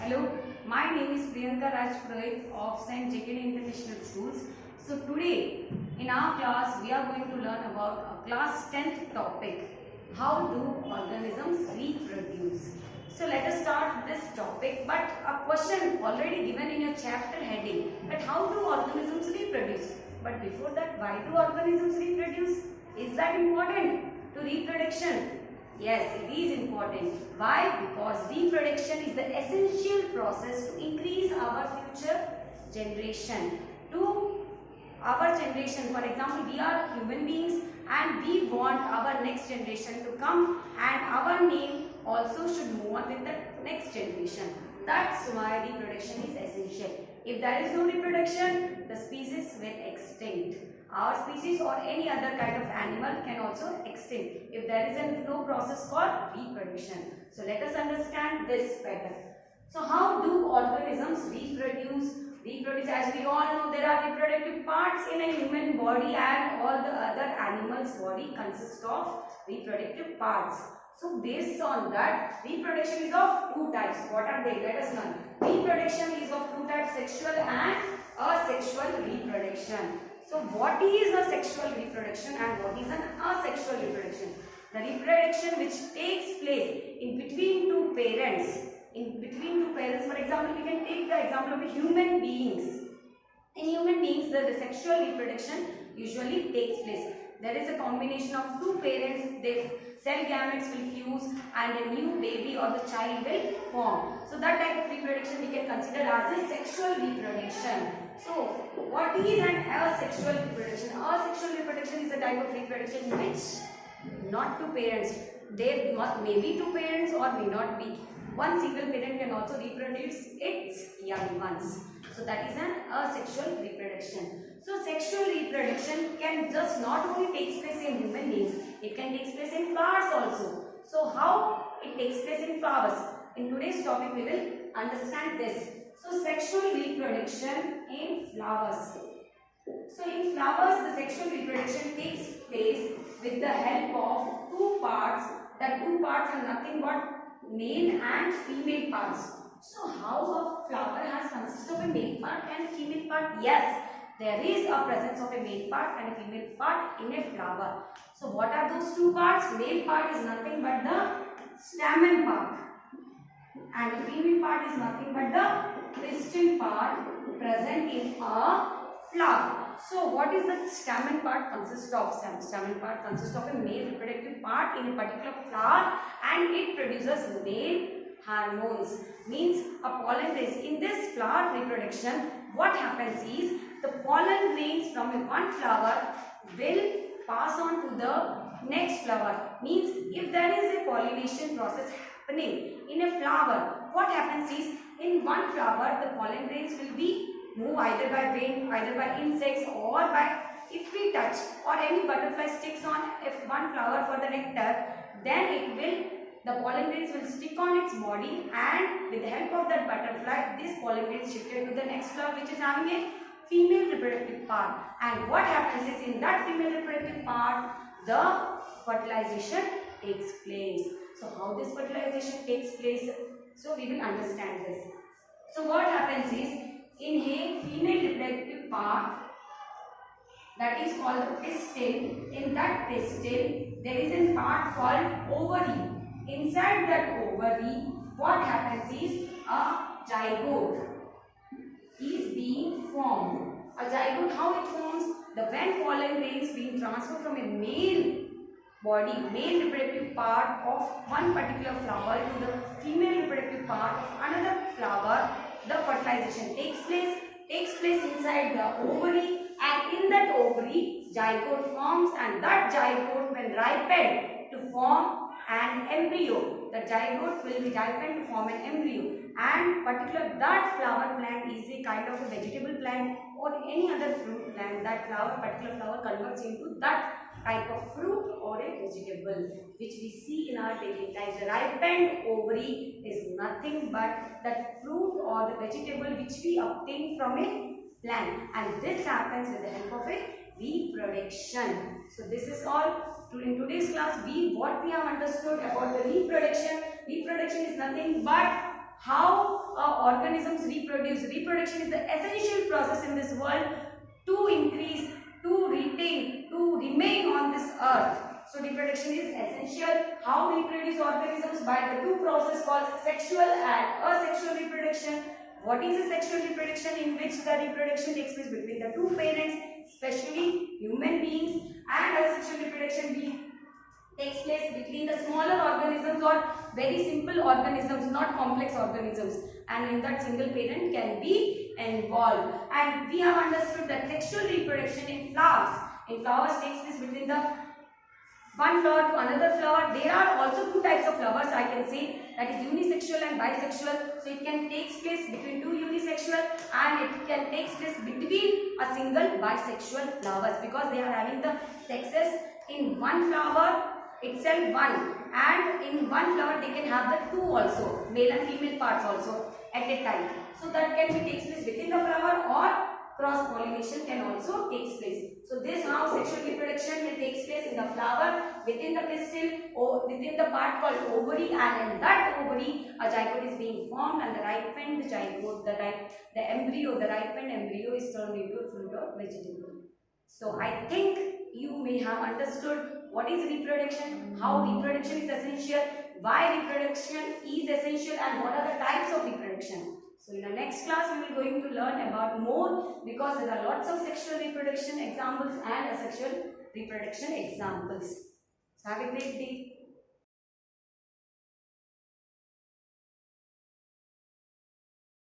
Hello, my name is Priyanka of St. JKD International Schools. So today in our class we are going to learn about a class 10th topic, how do organisms reproduce. So let us start this topic, but a question already given in your chapter heading, that how do organisms reproduce. But before that, why do organisms reproduce? Is that important to reproduction? Yes, it is important. Why? Because reproduction is the essential process to increase our future generation. For example, we are human beings and we want our next generation to come, and our name also should move on with the next generation. That's why reproduction is essential. If there is no reproduction, the species will extinct. Our species or any other kind of animal can also extinct if there is no process called reproduction. So let us understand this better. So how do organisms reproduce? As we all know, there are reproductive parts in a human body, and all the other animals' body consists of reproductive parts. So based on that, reproduction is of two types. What are they? Let us learn. Reproduction is of two types, sexual and asexual reproduction. So what is a sexual reproduction and what is an asexual reproduction? The reproduction which takes place in between two parents. For example, we can take the example of human beings. In human beings, the sexual reproduction usually takes place. There is a combination of two parents, their cell gametes will fuse and a new baby or the child will form. So that type of reproduction we can consider as a sexual reproduction. So what is an asexual reproduction? Asexual reproduction is a type of reproduction which not two parents. There may be two parents or may not be. One single parent can also reproduce its young ones. So that is an asexual reproduction. So sexual reproduction can just not only take place in human beings, it can take place in flowers also. So how it takes place in flowers? In today's topic we will understand this. So sexual reproduction in flowers. So in flowers the sexual reproduction takes place with the help of two parts. The two parts are nothing but male and female parts. So how a flower has consists of a male part and a female part? Yes, there is a presence of a male part and a female part in a flower. So what are those two parts? Male part is nothing but the stamen part, and the female part is nothing but the pistil part present in a flower. So what is the stamen part consist of? Stamen part consists of a male reproductive part in a particular flower, and it produces male hormones, means a pollen grains. In this flower reproduction, what happens is the pollen grains from one flower will pass on to the next flower. Means if there is a pollination process happening in a flower, what happens is in one flower the pollen grains will be move either by wind, either by insects, or by if we touch or any butterfly sticks on if one flower for the nectar, then the pollen grains will stick on its body, and with the help of that butterfly this pollen grains shifted to the next flower which is having a female reproductive part. And what happens is in that female reproductive part the fertilization takes place. So how this fertilization takes place? So we will understand this. So what happens is in a female reproductive part, that is called the pistil. In that pistil there is a part called ovary. Inside that ovary, what happens is a zygote is being formed. A zygote, how it forms? When pollen grains being transferred from a male reproductive part of one particular flower to the female reproductive part of another flower, the fertilization takes place inside the ovary, and in that ovary zygote forms, and that zygote when ripened to form an embryo, the zygote will be ripened to form an embryo, and that flower plant is a kind of a vegetable plant or any other fruit plant. That particular flower converts into that type of fruit or a vegetable which we see in our daily life. The ripened ovary is nothing but that fruit or the vegetable which we obtain from a plant, and this happens with the help of a reproduction. So this is all. In today's class, what we have understood about the reproduction. Reproduction is nothing but how organisms reproduce. Reproduction is the essential process in this world to increase, to retain, to remain on this earth. So reproduction is essential. How reproduce organisms? By the two processes called sexual and asexual reproduction. What is a sexual reproduction? In which the reproduction takes place between the two parents, especially human beings, and asexual reproduction takes place between the smaller organisms or very simple organisms, not complex organisms, and in that single parent can be involved. And we have understood that sexual reproduction in flowers takes place between the one flower to another flower. There are also two types of flowers, I can say, that is unisexual and bisexual. So it can take place between two unisexual and it can take place between a single bisexual flowers, because they are having the sexes in one flower itself one, and in one flower they can have the two also, male and female parts also at a time. So that can be takes place within the flower, or cross pollination can also take place. So this now sexual reproduction will take place in the flower, within the pistil, or within the part called ovary, and in that ovary a zygote is being formed, and the ripened zygote, the embryo, the ripened embryo is turned into a fruit or vegetable. So I think you may have understood what is reproduction, how reproduction is essential, why reproduction is essential, and what are the types of reproduction. So in the next class we will going to learn about more, because there are lots of sexual reproduction examples and asexual reproduction examples. So have a great day.